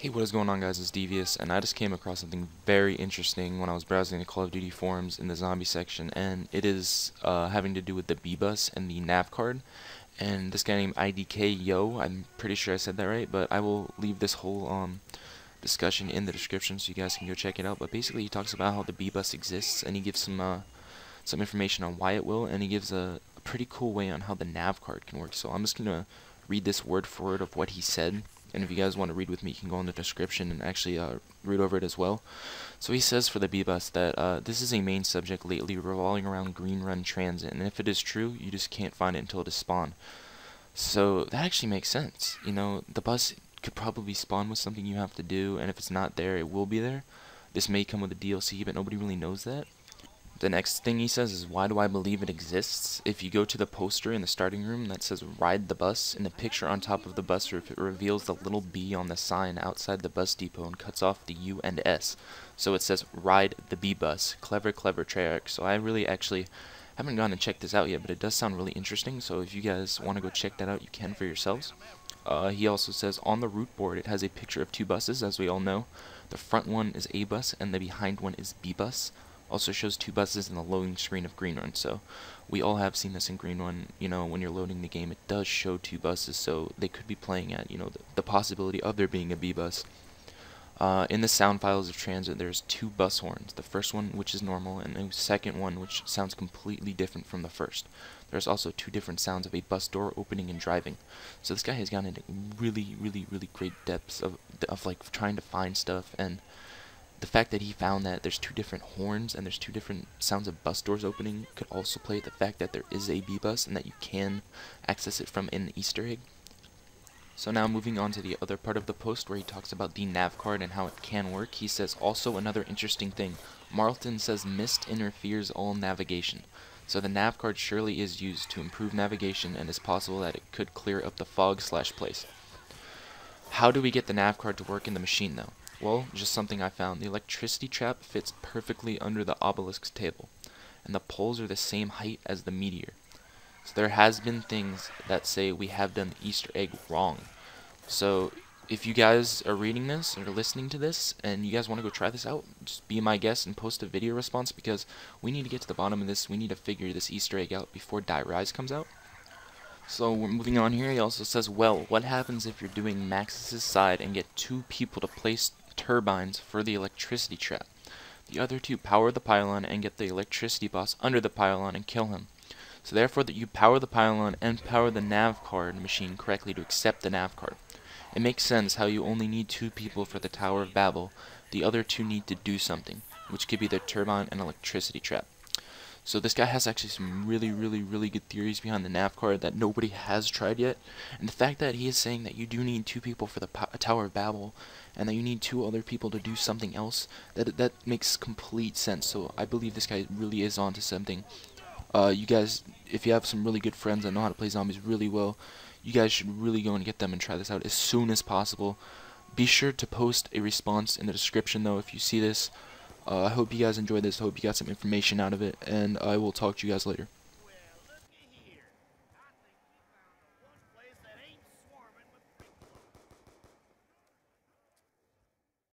Hey, what is going on, guys? It's Devious, and I just came across something very interesting when I was browsing the Call of Duty forums in the zombie section, and it is having to do with the B-Bus and the Navcard. And this guy named IDK Yo, I'm pretty sure I said that right, but I will leave this whole discussion in the description so you guys can go check it out. But basically, he talks about how the B-Bus exists, and he gives some information on why it will, and he gives a pretty cool way on how the Navcard can work. So I'm just gonna read this word for word of what he said. And if you guys want to read with me, you can go in the description and actually read over it as well. So he says for the B-Bus that this is a main subject lately revolving around green run transit, and if it is true, you just can't find it until it is spawned. So that actually makes sense. You know, the bus could probably spawn with something you have to do, and if it's not there, it will be there. This may come with a DLC, but nobody really knows that. The next thing he says is, why do I believe it exists? If you go to the poster in the starting room that says ride the bus, in the picture on top of the bus it reveals the little B on the sign outside the bus depot and cuts off the U and S. So it says ride the B bus. Clever, clever trick. So I really actually haven't gone and checked this out yet, but it does sound really interesting. So if you guys want to go check that out, you can for yourselves. He also says on the route board it has a picture of two buses, as we all know. The front one is A bus and the behind one is B bus. Also shows two buses in the loading screen of Green Run, so we all have seen this in Green Run. You know, when you're loading the game, it does show two buses, so they could be playing at, you know, the possibility of there being a B bus. In the sound files of TranZit, there's two bus horns. The first one, which is normal, and the second one, which sounds completely different from the first. There's also two different sounds of a bus door opening and driving. So this guy has gone into really, really, really great depths of like trying to find stuff, and the fact that he found that there's two different horns and there's two different sounds of bus doors opening could also play the fact that there is a B-Bus and that you can access it from an Easter egg. So now moving on to the other part of the post where he talks about the Navcard and how it can work, he says also another interesting thing. Marlton says mist interferes all navigation. So the Navcard surely is used to improve navigation, and it's possible that it could clear up the fog/place. How do we get the Navcard to work in the machine though? Well, just something I found. The electricity trap fits perfectly under the obelisk's table, and the poles are the same height as the meteor. So there has been things that say we have done the Easter egg wrong. So if you guys are reading this or listening to this and you guys want to go try this out, just be my guest and post a video response, because we need to get to the bottom of this. We need to figure this Easter egg out before Die Rise comes out. So we're moving on here. He also says, well, what happens if you're doing Max's side and get two people to place turbines for the electricity trap? The other two power the pylon and get the electricity boss under the pylon and kill him. So therefore that you power the pylon and power the Navcard machine correctly to accept the Navcard. It makes sense how you only need two people for the Tower of Babel. The other two need to do something, which could be the turbine and electricity trap. So this guy has actually some really, really, really good theories behind the Navcard that nobody has tried yet. And the fact that he is saying that you do need two people for the Tower of Babel, and that you need two other people to do something else, that makes complete sense. So I believe this guy really is onto something. You guys, if you have some really good friends that know how to play zombies really well, you guys should really go and get them and try this out as soon as possible. Be sure to post a response in the description though if you see this. I hope you guys enjoyed this. I hope you got some information out of it, and I will talk to you guys later.